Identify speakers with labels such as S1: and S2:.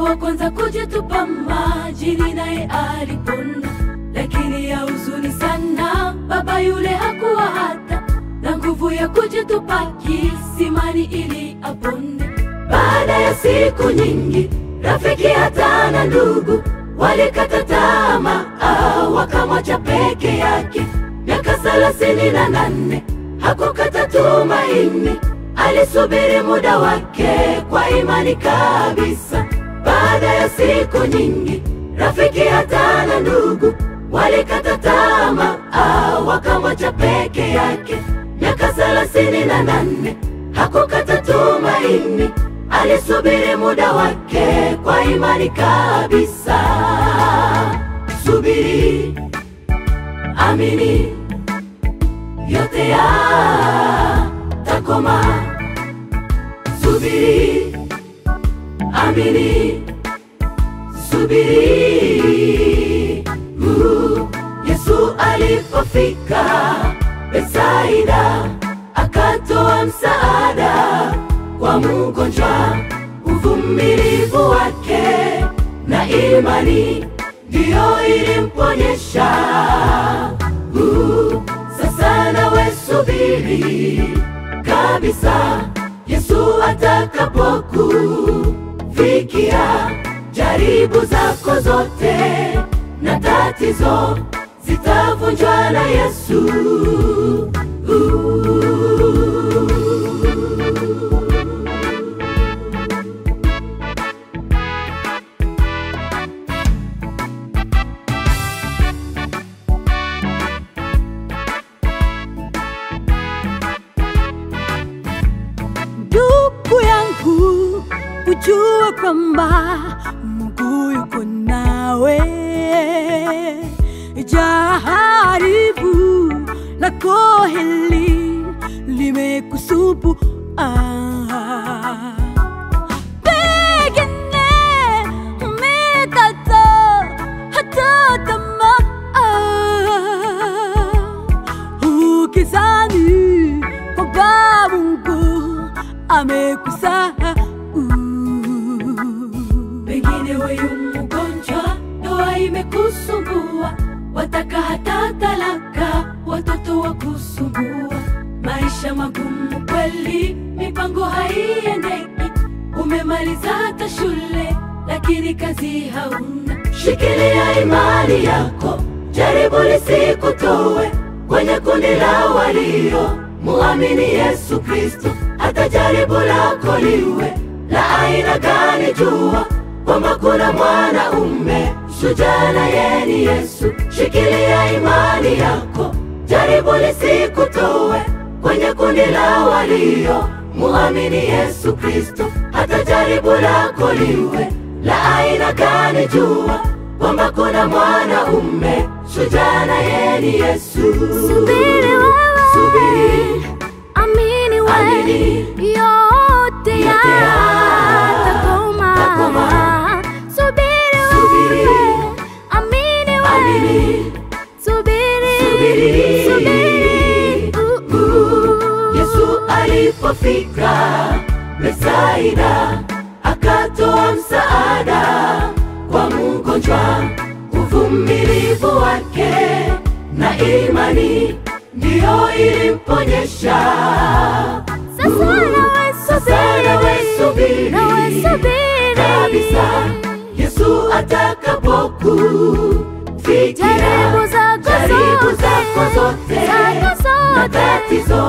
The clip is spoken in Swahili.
S1: wa kwanza kujitupa majini naye alipona, lakini ya huzuni sana baba yule hakuwa hata na nguvu ya kujitupa kisimani ili apone. Baada ya siku nyingi, rafiki hata na ndugu walikata tamaa, wakamwacha peke yake. Miaka 38 hakukata tumaini, alisubiri muda wake kwa imani kabisa. Baada ya siku nyingi, rafiki hata na ndugu walikata tamaa, wakamwacha peke yake. Miaka 38 hakukata tumaini, alisubiri muda wake kwa imani kabisa. Subiri, amini, yote yatakoma. Subiri, amini, subiri. Yesu alipofika Betsaida, akatoa msaada kwa mgonjwa. Uvumilivu wake na imani ndio ilimponyesha. Sasa nawe subiri kabisa, Yesu atakapokufikia. Jaribu zako zote na tatizo zitavunjwa na Yesu.
S2: Ndugu yangu, ujue kwamba Mungu yuko nawe. Jaribu lako hili limekusumbua, pengine umekata hata tamaa, ukizani kwamba Mungu amekusahau.
S1: Pengine wewe mgonjwa, ndoa imekusumbua, wataka hata talaka, watoto wakusumbua. Maisha magumu kweli, mipango haiendeki. Umemaliza hata shule, lakini kazi hauna. Shikilia imani yako, jaribu lisikutoe kwenye kundi la walio muamini Yesu Kristo. Hata jaribu lako liwe la aina gani, jua kwamba kuna mwanaume shujaa na yeye ni Yesu. Shikilia imani yako, jaribu lisikutoe kwenye kundi la walio muamini Yesu Kristo. Hata jaribu lako liwe la aina gani, jua kwamba kuna mwanaume shujaa na yeye ni Yesu.
S2: Subiri wewe,
S1: subiri,
S2: amini wewe, yote yatakoma. Subiri wewe, amini wewe, subiri.
S1: Yesu alipofika Betsaida, akatoa msaada kwa mgonjwa. Uvumilivu wake na imani ndio ilimponyesha. Sasa nawe subiri kabisa, Yesu atakapokufikia. Jaribu zako zote na tatizo